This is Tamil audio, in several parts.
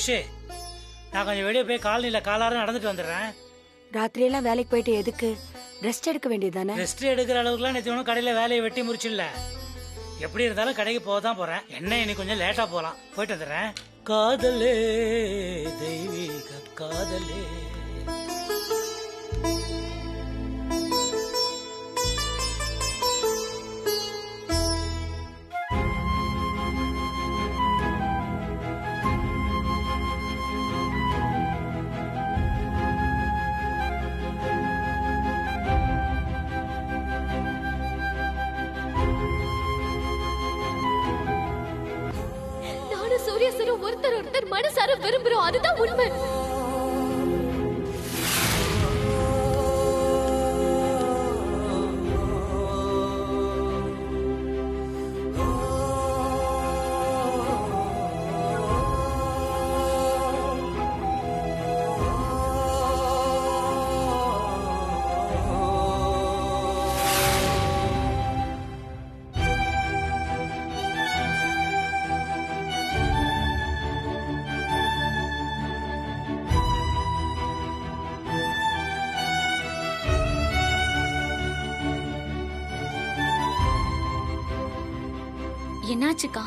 புஷு, நான் கொஞ்சம் வெளியே போய் காலனியில் காலாரம் நடந்துட்டு வந்துடுறேன். ராத்திரியெல்லாம் வேலைக்கு போயிட்டு எதுக்கு? ரெஸ்ட் எடுக்க வேண்டியதானே? ரெஸ்ட் எடுக்கிற அளவுக்குலாம் நேற்று ஒன்றும் கடையில் வேலையை வெட்டி முடிச்சில்ல. எப்படி இருந்தாலும் கடைக்கு போக தான் போகிறேன். என்ன இன்னைக்கு கொஞ்சம் லேட்டாக போகலாம். போயிட்டு வந்துடுறேன். காதலே தெய்வீக காதலே. சூர்யா சாரும் ஒருத்தர் மனசார விரும்புறோம். அதுதான் உண்மை. என்னாச்சுக்கா?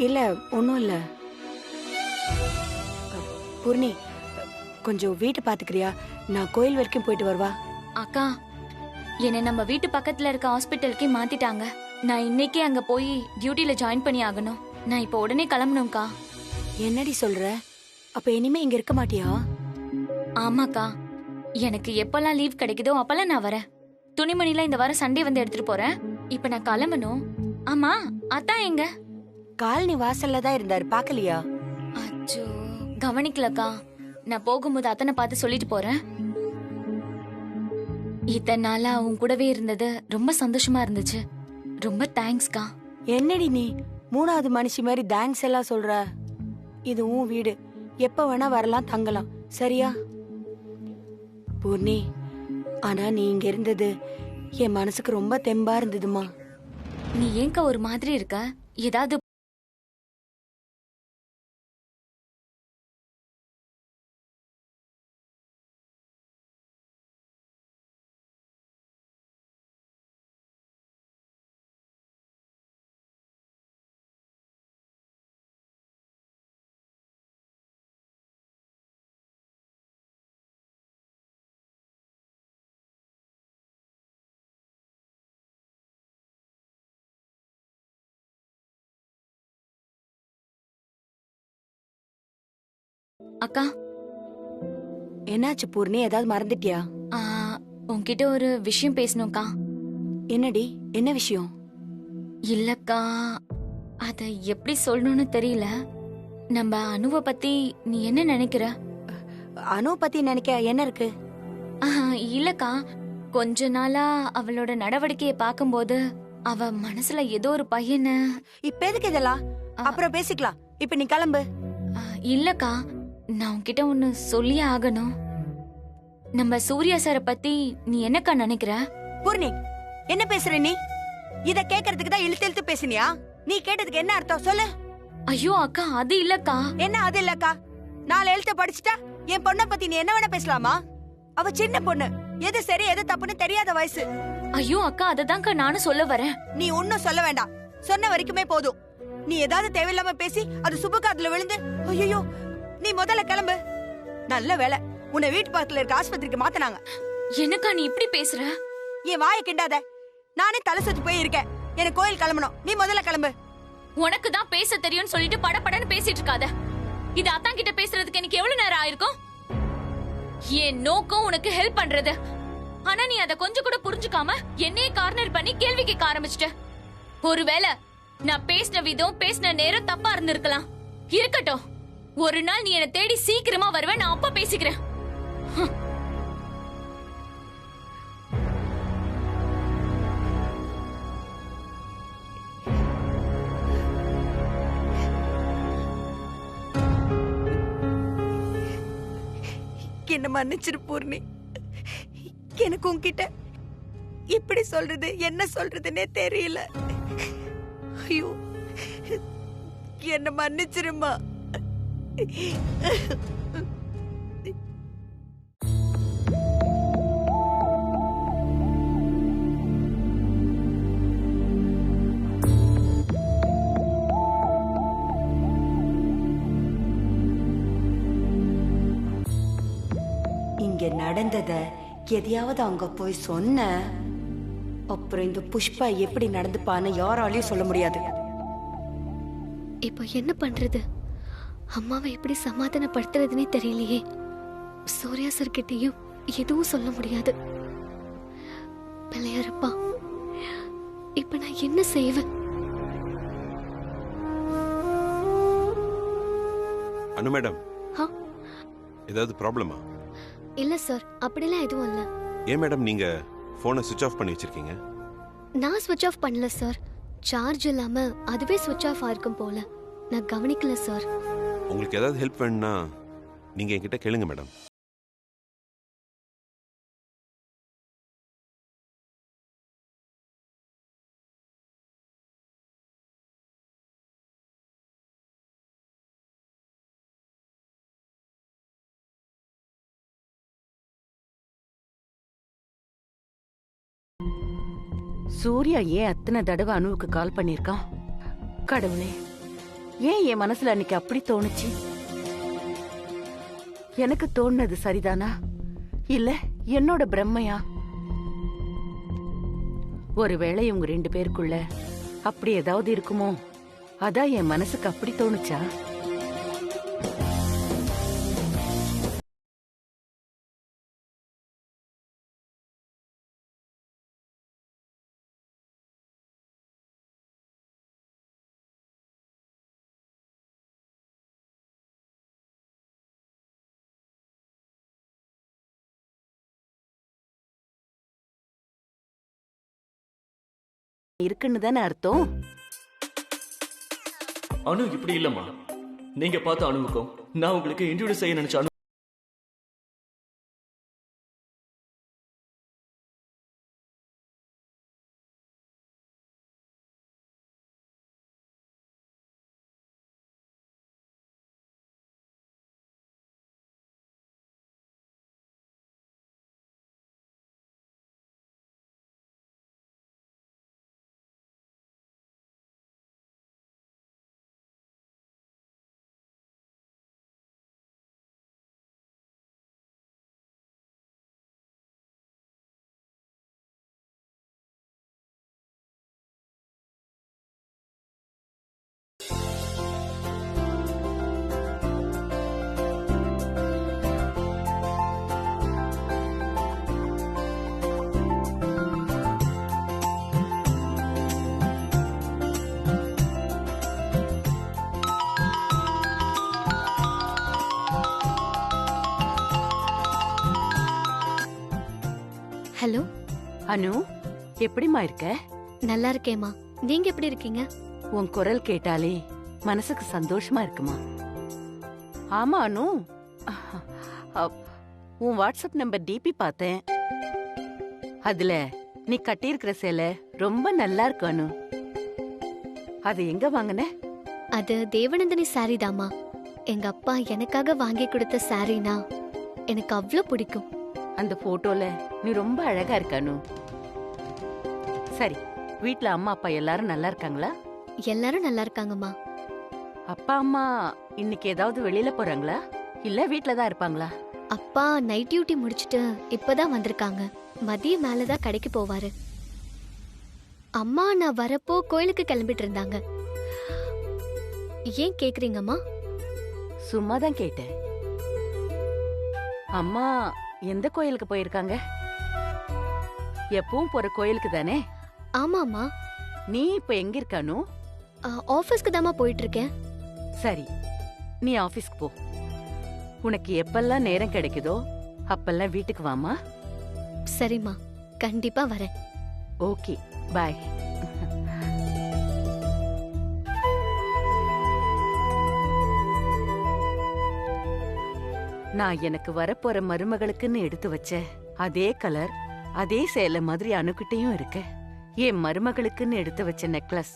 இல்ல, ஒன்னும் இல்ல. பூர்ணி, கொஞ்சம் வீட்டு பாத்துக்கிறியா? நான் கோயில் வரைக்கும் போயிட்டு வருவா. அக்கா, என்ன நம்ம வீட்டு பக்கத்துல இருக்க ஹாஸ்பிட்டலுக்கே மாத்திட்டாங்க. நான் இன்னைக்கே அங்க போய் டியூட்டில ஜாயின் பண்ணி ஆகணும். நான் இப்ப உடனே கிளம்பணும்க்கா. என்னடி சொல்ற? அப்ப இனிமே இங்க இருக்க மாட்டியா? ஆமாக்கா, எனக்கு எப்பெல்லாம் லீவ் கிடைக்குதோ அப்பெல்லாம் நான் வரேன். துணிமணிலாம் இந்த வாரம் சண்டே வந்து எடுத்துட்டு போறேன். இப்ப நான் கிளம்பணும். ஆமா, அதான் எங்க? காலனி வாசல்ல தான் இருந்தாரு, பாக்கலையா? அச்சோ, கவனிக்கலக்கா. நான் போகும்போது அத்தனை பார்த்து சொல்லிட்டு போறேன். இத்தனை நாளா உன் கூடவே இருந்தது ரொம்ப சந்தோஷமா இருந்துச்சு. ரொம்ப தேங்க்ஸ்க்கா. என்னடி நீ மூணாவது மனுஷி மாதிரி தேங்க்ஸ் எல்லாம் சொல்ற? இது உன் வீடு, எப்ப வேணா வரலாம், தங்கலாம், சரியா? பூர்ணி, ஆனா நீ இங்க இருந்தது என் மனசுக்கு ரொம்ப தெம்பா இருந்ததுமா. நீ ஏங்க ஒரு மாதிரி இருக்க? ஏதாவது அக்கா, என்னாச்சு பூர்ணி? ஏதாவது மறந்துட்டியா? உன்கிட்ட ஒரு விஷயம் பேசணும்க்கா. என்னடி? என்ன விஷயம்? இல்லக்கா, அத எப்படி சொல்லணும்னு தெரியல. நம்ம அனுவ பத்தி நீ என்ன நினைக்கிற? அனு பத்தி நினைக்க என்ன இருக்கு? இல்லக்கா, கொஞ்ச நாளா அவளோட நடவடிக்கையை பார்க்கும்போது அவ மனசுல ஏதோ ஒரு பையனை. இப்ப எதுக்கு இதெல்லாம்? அப்புறம் பேசிக்கலாம், இப்ப நீ கிளம்பு. இல்லக்கா, நான் உன்கிட்ட ஒன்னு சொல்லியே ஆகணும். நம்ம சூர்யா சாரை பத்தி நீ என்னக்கா நினைக்கிற? பூர்ணி, என்ன பேசுற நீ? இத கேக்குறதுக்கு தான் இழுத்து இழுத்து பேசுனியா? நீ கேட்டதுக்கு என்ன அர்த்தம் சொல்லு? ஐயோ அக்கா, அது இல்லக்கா. என்ன அது இல்லக்கா? 4 எழுத்து படிச்சுட்டா என் பொண்ணை பத்தி நீ என்ன வேணா பேசலாமா? அவ சின்ன பொண்ணு, எது சரி எது தப்புன்னு தெரியாத வயசு. ஐயோ அக்கா, அததான்க்கா நானும் சொல்ல வரேன். நீ ஒன்னும் சொல்ல வேண்டாம், சொன்ன வரைக்குமே போதும். நீ ஏதாவது தேவையில்லாம பேசி அது சுபகாதுல விழுந்து, ஐயோ, நீ முதல்ல கிளம்பு. நல்ல வேலை உன்னை வீட்டு பக்கத்துல இருக்க ஆஸ்பத்திரிக்கு மாத்தினாங்க. என்னக்கா நீ இப்படி பேசுற? என் வாயை கிண்டாத. நானே தலை சுத்தி போய் இருக்கேன். எனக்கு கோயில் கிளம்பணும், நீ முதல்ல கிளம்பு. உனக்கு தான் பேச தெரியும்னு சொல்லிட்டு படபடன்னு பேசிட்டு இருக்காத. இது அத்தான் கிட்ட பேசுறதுக்கு எனக்கு எவ்வளவு நேரம் ஆயிருக்கும்? என் நோக்கம் உனக்கு ஹெல்ப் பண்றது. ஆனா நீ அத கொஞ்சம் கூட புரிஞ்சுக்காம என்னையே கார்னர் பண்ணி கேள்வி கேட்க ஆரம்பிச்சிட்ட. ஒருவேளை நான் பேசின விதம் பேசின நேரம் தப்பா இருந்திருக்கலாம். இருக்கட்டும், ஒரு நாள் நீ என்ன தேடி சீக்கிரமா வருவேன், நான் அப்ப பேசிக்கிறேன். என்ன மன்னிச்சிரு பூர்ணி. எனக்கு உன்கிட்ட இப்படி சொல்றது என்ன சொல்றதுன்னே தெரியல. ஐயோ, என்ன மன்னிச்சிருமா. இங்க நடந்தத எதையாவது அங்க போய் சொன்ன அப்புறம் இந்த புஷ்பா எப்படி நடந்துப்பான்னு யாராலையும் சொல்ல முடியாது. இப்போ என்ன பண்றது? அம்மாவை எப்படி சமாதானப்படுத்துறதுன்னே தெரியலையே. சூர்யா சார் கிட்டயும் எதுவும் சொல்ல முடியாது. பிள்ளையாரப்பா, இப்ப நான் என்ன செய்வேன்? அனு மேடம், ஆ? ஏதாவது ப்ராப்ளமா? இல்ல சார், அப்படிலாம் எதுவும் இல்ல. ஏன் மேடம் நீங்க போனை சுவிட்ச் ஆஃப் பண்ணி வச்சிருக்கீங்க? நான் ஸ்விட்ச் ஆஃப் பண்ணல சார். சார்ஜ் இல்லாம அதுவே ஸ்விட்ச் ஆஃப் ஆயிருக்கும் போல. நான் கவனிக்கல சார். உங்களுக்கு ஏதாவது ஹெல்ப் வேணும்னா நீங்க என்கிட்ட கேளுங்க மேடம். சூர்யா ஏன் அத்தனை தடவை அனுவுக்கு கால் பண்ணிருக்கான்? கடவுளே, ஏன் என் மனசுல அன்னைக்கு அப்படி தோணுச்சு? எனக்கு தோணுனது சரிதானா இல்ல என்னோட பிரம்மையா? ஒருவேளை இவங்க 2 பேருக்குள்ள அப்படி ஏதாவது இருக்குமோ? அதான் என் மனசுக்கு அப்படி தோணுச்சா? இருக்குன்னு தானே அர்த்தம். அனு இப்படி இல்லம்மா. நீங்க பார்த்த அனுவுக்கும் நான் உங்களுக்கு இன்ட்ரோடியூஸ் செய்ய நினைச்ச அனு ஹலோ அனு, எப்படிமா இருக்க? நல்லா இருக்கேம்மா. நீங்க எப்படி இருக்கீங்க? உன் குரல் கேட்டாலே மனசுக்கு சந்தோஷமா இருக்குமா? ஆமா அனு, உன் வாட்ஸ்அப் நம்பர் டிபி பார்த்தேன். அதுல நீ கட்டியிருக்கிற சேலை ரொம்ப நல்லா இருக்கு அனு. அது எங்க வாங்கின? அது தேவநந்தினி சாரி தாமா. எங்க அப்பா எனக்காக வாங்கி கொடுத்த சாரினா எனக்கு அவ்வளவு பிடிக்கும். அந்த போட்டோல நீ ரொம்ப அழகா இருக்க அனு. சரி, வீட்ல அம்மா அப்பா எல்லாரும் நல்லா இருக்காங்களா? எல்லாரும் நல்லா இருக்காங்கம்மா. அப்பா அம்மா இன்னைக்கு ஏதாவது வெளியில போறாங்களா இல்ல வீட்ல தான் இருப்பாங்களா? அப்பா நைட் டியூட்டி முடிச்சிட்டு இப்பதான் வந்திருக்காங்க. மதியம் மேலதான் கடைக்கு போவாரு. அம்மா நான் வரப்போ கோயிலுக்கு கிளம்பிட்டு இருந்தாங்க. ஏன் கேக்குறீங்கம்மா? சும்மா தான் கேட்டேன். அம்மா எந்த கோயிலுக்கு போயிருக்காங்க? எப்பவும் போற கோயிலுக்கு தானே? ஆமாம்மா. நீ இப்ப எங்க இருக்கானு? ஆபீஸ்க்கு தாமா போயிட்டு இருக்கேன். சரி, நீ ஆபீஸ்க்கு போ. உனக்கு எப்பெல்லாம் நேரம் கிடைக்குதோ அப்பெல்லாம் வீட்டுக்கு வாமா. சரிம்மா, கண்டிப்பா வரேன். ஓகே, பாய். நான் எனக்கு வரப்போற மருமகளுக்குன்னு எடுத்து வச்ச அதே கலர் அதே சேலை மாதிரி அணுகிட்டையும் இருக்கு. என் மருமகளுக்குன்னு எடுத்து வச்ச நெக்லஸ்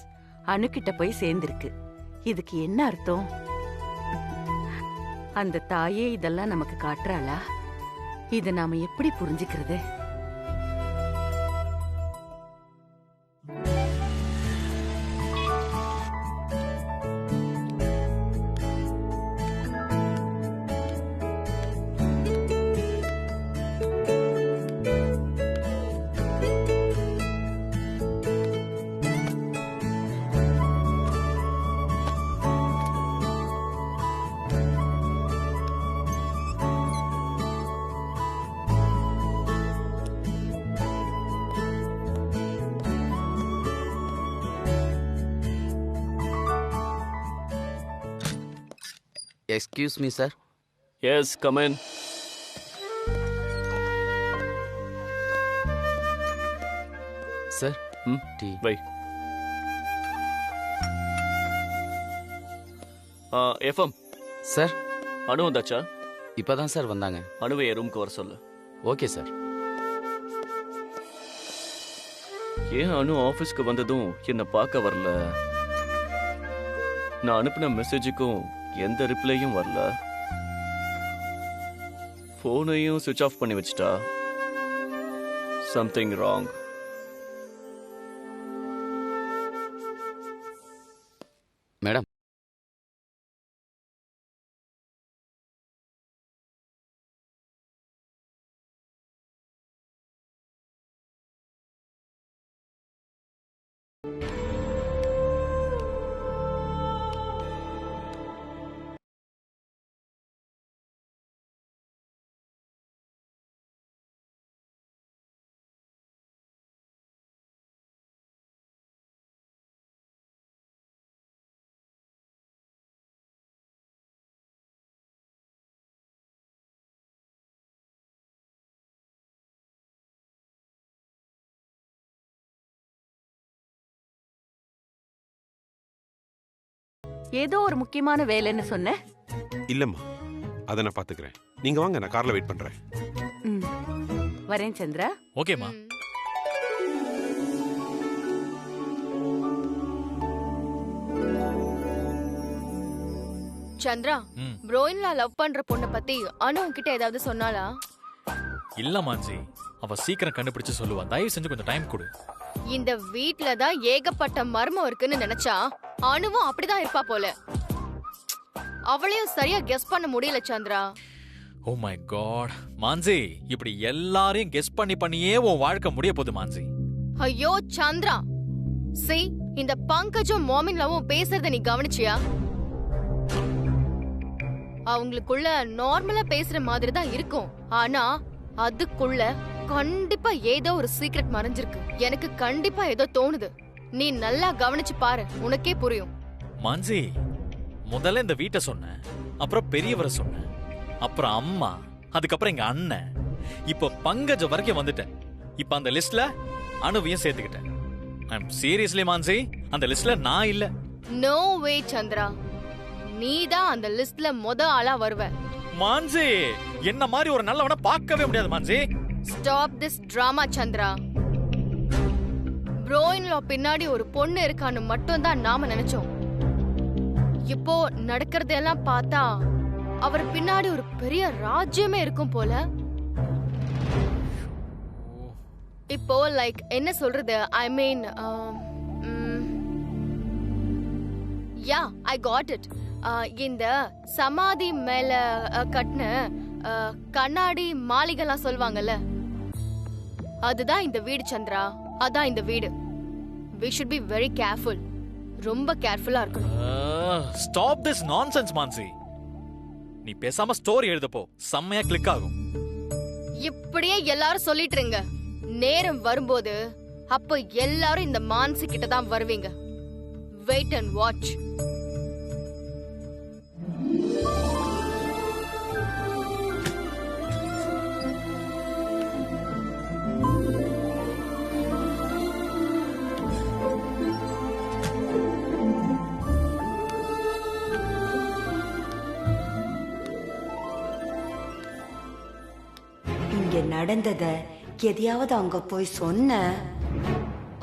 அணுகிட்ட போய் சேர்ந்திருக்கு. இதுக்கு என்ன அர்த்தம்? அந்த தாயே இதெல்லாம் நமக்கு காட்டுறாளா? இத நாம எப்படி புரிஞ்சுக்கிறது? Excuse me sir. Yes, come in. Sir tea. வை. எஃப்எம் சார் அனு வந்தாச்சா? இப்பதான் சார் வந்தாங்க. அனுவை என் ரூம்க்கு வர சொல்லு. Okay sir. ஏன் அனு ஆஃபீஸ்க்கு வந்ததும் என்னை பார்க்க வரல? நான் அனுப்பின மெசேஜுக்கும் எந்த ரிப்ளையும் வரல. ஃபோனையும் சுவிட்ச் ஆஃப் பண்ணி வச்சிட்டா. Something wrong. மேடம், ஏதோ ஒரு முக்கியமான வேலைன்னு சொன்ன. இல்லம்மா, அதை நான் பாத்துக்கிறேன். நீங்க வாங்க, நான் கார்ல வெயிட் பண்றேன். வரேன் சந்திரா. ஓகேம்மா. சந்திரா, ப்ரோயின்ல லவ் பண்ற பொண்ண பத்தி அனு உன்கிட்ட ஏதாவது சொன்னாளா? இல்ல மாஞ்சி, அவ சீக்கிரம் கண்டுபிடிச்சு சொல்லுவா. தயவு செஞ்சு கொஞ்சம் டைம் கொடு. இந்த வீட்ல தான் ஏகப்பட்ட மர்மம் இருக்குன்னு நினைச்சா அனுவும் அப்படிதான் இருப்பா போல. அவளையும் சரியா கெஸ் பண்ண முடியல சந்திரா. ஓ மை காட் மாஞ்சி, இப்படி எல்லாரையும் கெஸ் பண்ணியே உன் வாழ்க்கை முடிய போகுது மாஞ்சி. ஐயோ சந்திரா, இந்த பங்கஜும் மோமின்லாவும் பேசுறத நீ கவனிச்சியா? அவங்களுக்குள்ள நார்மலா பேசுற மாதிரி தான் இருக்கும், ஆனா அதுக்குள்ள கண்டிப்பா ஏதோ ஒரு சீக்ரெட் மறைஞ்சிருக்கு. எனக்கு கண்டிப்பா ஏதோ தோணுது. நீ நல்லா கவனிச்சு பாரு, உனக்கே புரியும். மாஞ்சி, முதல்ல இந்த வீட்டை சொன்ன, அப்புறம் பெரியவரை சொன்ன, அப்புறம் அம்மா, அதுக்கப்புறம் எங்க அண்ணன், இப்ப பங்கஜ வரைக்கும் வந்துட்டேன். இப்ப அந்த லிஸ்ட்ல அனுவையும் சேர்த்துக்கிட்டேன். ஐ அம் சீரியஸ்லி மாஞ்சி, அந்த லிஸ்ட்ல நான் இல்ல. நோ வே சந்திரா, நீதான் அந்த லிஸ்ட்ல ஆளா வருவ. மாஞ்சி, என்ன மாதிரி ஒரு நல்லவனை பார்க்கவே முடியாது மாஞ்சி. Stop this drama Chandra. ப்ரோயின்ல பின்னாடி ஒரு பொண்ணு இருக்கான்னு மட்டும் தான் நாம நினைச்சோம். இப்போ நடக்கிறதெல்லாம் பார்த்தா அவர் பின்னாடி ஒரு பெரிய ராஜ்யமே இருக்கும் போல. இப்போ லைக் என்ன சொல்றது, ஐ மீன் யா ஐ காட் இட். இந்த சமாதி மேல கட்டின கண்ணாடி மாளிகைலாம் சொல்வாங்கல்ல, அதுதான் இந்த வீடு சந்திரா. அதான் இந்த வீடு. we should be very careful. ரொம்ப கேர்ஃபுல்லா இருக்கணும். Stop this nonsense Mansi. நீ பேசாம ஸ்டோரி எழுதப்போ செம்மையா கிளிக் ஆகும். இப்படியே எல்லாரும் சொல்லிட்டு இருங்க. நேரம் வரும்போது அப்ப எல்லாரும் இந்த மான்சி கிட்ட தான் வருவீங்க. Wait and watch. இங்க நடந்தத எதையாவது அங்க போய் சொன்ன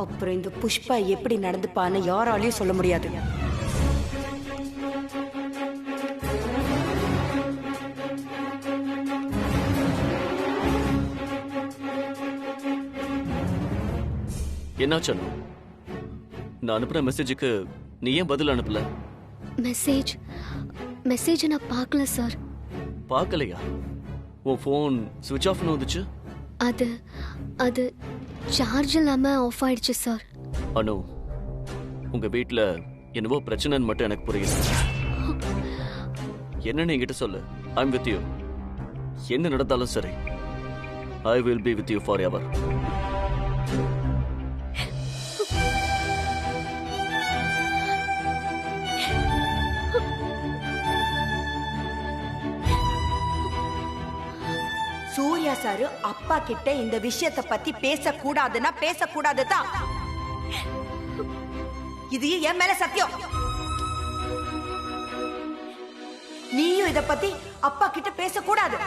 அப்புறம் இந்த புஷ்பா எப்படி நடந்துப்பான்னு யாராலையும் சொல்ல முடியாது. என்னாச்சு அனு? நான் அனுப்புற மெசேஜுக்கு நீ ஏன் பதில் அனுப்பல? மெசேஜ் நான் பார்க்கல சார். பார்க்கலையா? உன் ஃபோன் சுவிட்ச் ஆஃப்னு வந்துச்சு. அது சார்ஜ் இல்லாம ஆஃப் ஆயிடுச்சு சார். அனு, உங்க வீட்ல என்னவோ பிரச்சனைன்னு மட்டும் எனக்கு புரியுது. என்னன்னு என்கிட்ட சொல்லு. I'm with you. என்ன நடந்தாலும் சரி, I will be with you forever. Surya Charu அப்பா கிட்ட இந்த விஷயத்தை பத்தி பேசக்கூடாதுன்னா பேசக்கூடாதுதான். இது என் மேல சத்தியம். நீயும் இத பத்தி அப்பா கிட்ட பேசக்கூடாது.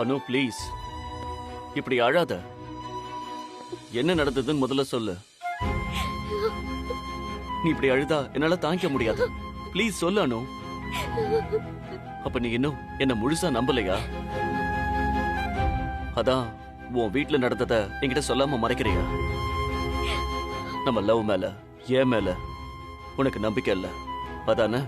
அனு ப்ளீஸ், இப்படி அழாத. என்ன நடந்ததுன்னு முதல்ல சொல்லு. நீ இப்படி அழுதா என்னால தாங்கிக்க முடியாது. ப்ளீஸ் சொல்லு அனு. அப்ப நீ இன்னும் என்ன முழுசா நம்பலையா? அதான் உன் வீட்டுல நடந்தத என்கிட்ட சொல்லாம மறைக்கிறியா? நம்ம லவ் மேல, ஏன் மேல உனக்கு நம்பிக்கை இல்ல அதானே?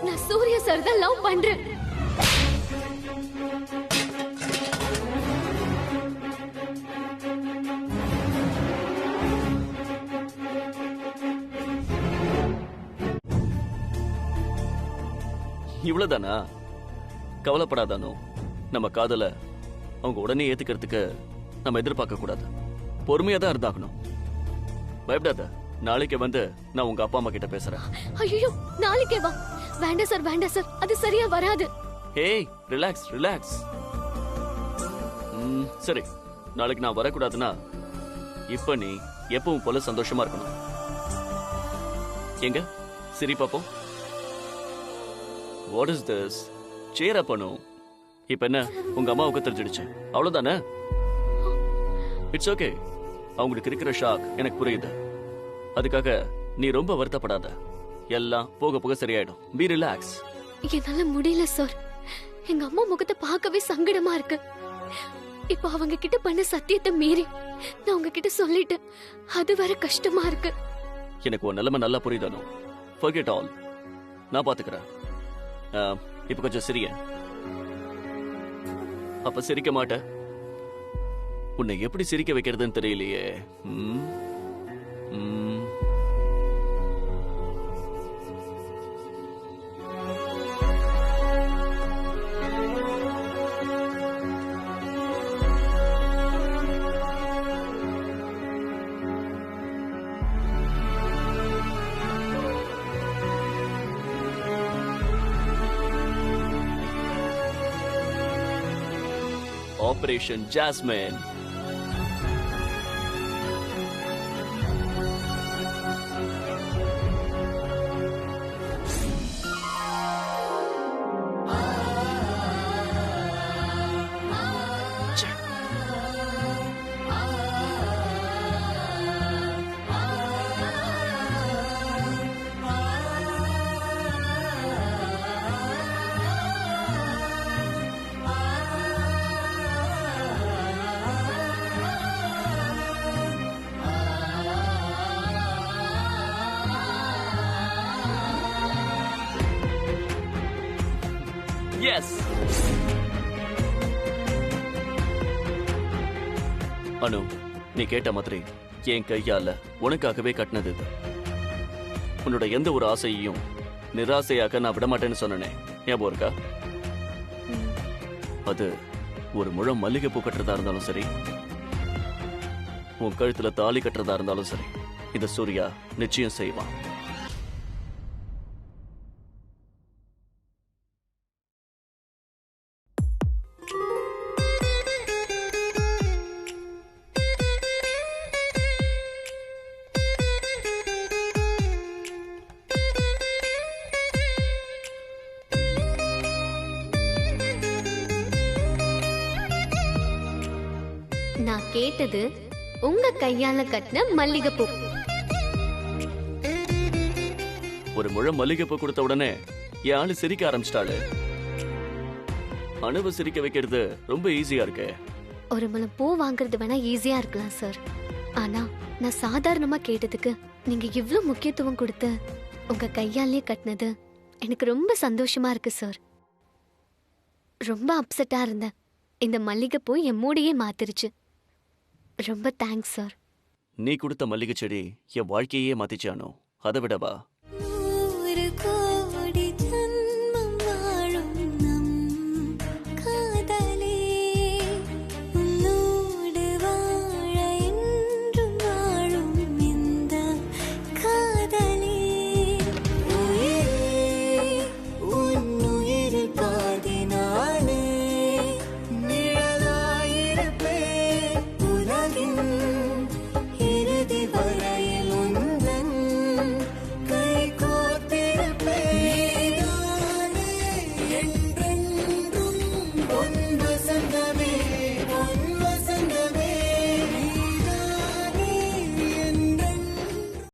நான் சூர்யா சார் தான் லவ் பண்றேன். இவ்வளவுதானா? கவலைப்படாதானோ. நம்ம காதல அவங்க உடனே ஏத்துக்கிறதுக்கு நம்ம எதிர்பார்க்க கூடாது. பொறுமையா தான் இருந்தாகணும். பயப்படாத. நாளைக்கு வந்து நான் உங்க அப்பா அம்மா கிட்ட பேசுறேன். ஐயோ, நாளைக்கே வா. வேண்டாம் சார், அது சரியா வராது. ஏய், ரிலாக்ஸ் ரிலாக்ஸ். சரி, நாளைக்கு நான் வரக்கூடாதுன்னா இப்ப நீ எப்பவும் போல சந்தோஷமா இருக்கணும். எங்க சரி பாப்போம். What is this? Cheer up Anu. இப்ப என்ன உங்க அம்மாவுக்கு தெரிஞ்சிடுச்சு, அவ்வளவுதானே? It's okay. அவங்களுக்கு இருக்கிற ஷாக் எனக்கு புரியுது. அதுக்காக நீ ரொம்ப வருத்தப்படாத. எல்லாம் போக போக சரியாயிடும். B relax. என்னால முடியல சார். எங்க அம்மா முகத்தை பார்க்கவே சங்கடமா இருக்கு. இப்ப அவங்க கிட்ட பண்ண சத்தியத்தை மீறி நான் உங்ககிட்ட சொல்லிட்டேன். அது வர கஷ்டமா இருக்கு. எனக்கு உன் நிலைமை நல்லா புரியுதானோ? forget all. நான் பாத்துக்கிறேன். இப்ப கொஞ்சம் சிரிய. அப்ப சிரிக்க மாட்ட? உன்னை எப்படி சிரிக்க வைக்கிறதுன்னு தெரியலையே. Operation Jasmine. Yes. அனு, நீ கேட்ட மாதிரி என் கையால உனக்காகவே கட்டினது இது. உன்னோட எந்த ஒரு ஆசையையும் நிராசையாக நான் விடமாட்டேன்னு சொன்னேனே, ஞாபகம் இருக்கா? அது ஒரு முழம் மல்லிகை பூ கட்டுறதா இருந்தாலும் சரி, உன் கழுத்துல தாலி கட்டுறதா இருந்தாலும் சரி, இத சூர்யா நிச்சயம் செய்வான். கேட்டது உங்க கையால கட்டின மல்லிகைப்பூ. ஒரு முழம் மல்லிகைப்பூ கொடுத்த உடனே என் ஆளு சிரிக்க ஆரம்பிச்சிட்டாளு. அணுவை சிரிக்க வைக்கிறது ரொம்ப ஈஸியா இருக்கு. ஒரு முழம் பூ வாங்குறது வேணா ஈஸியா இருக்கலாம் சார். ஆனா நான் சாதாரணமா கேட்டதுக்கு நீங்க இவ்ளோ முக்கியத்துவம் கொடுத்து உங்க கையாலே கட்டினது எனக்கு ரொம்ப சந்தோஷமா இருக்கு சார். ரொம்ப அப்செட்டா இருந்தேன். இந்த மல்லிகைப்பூ என் மூடியே மாத்திருச்சு. ரொம்ப தேங்க்ஸ் சார். நீ கொடுத்த மல்லிகை செடி என் வாழ்க்கையே மாத்திச்சானோ, அதை விடவா?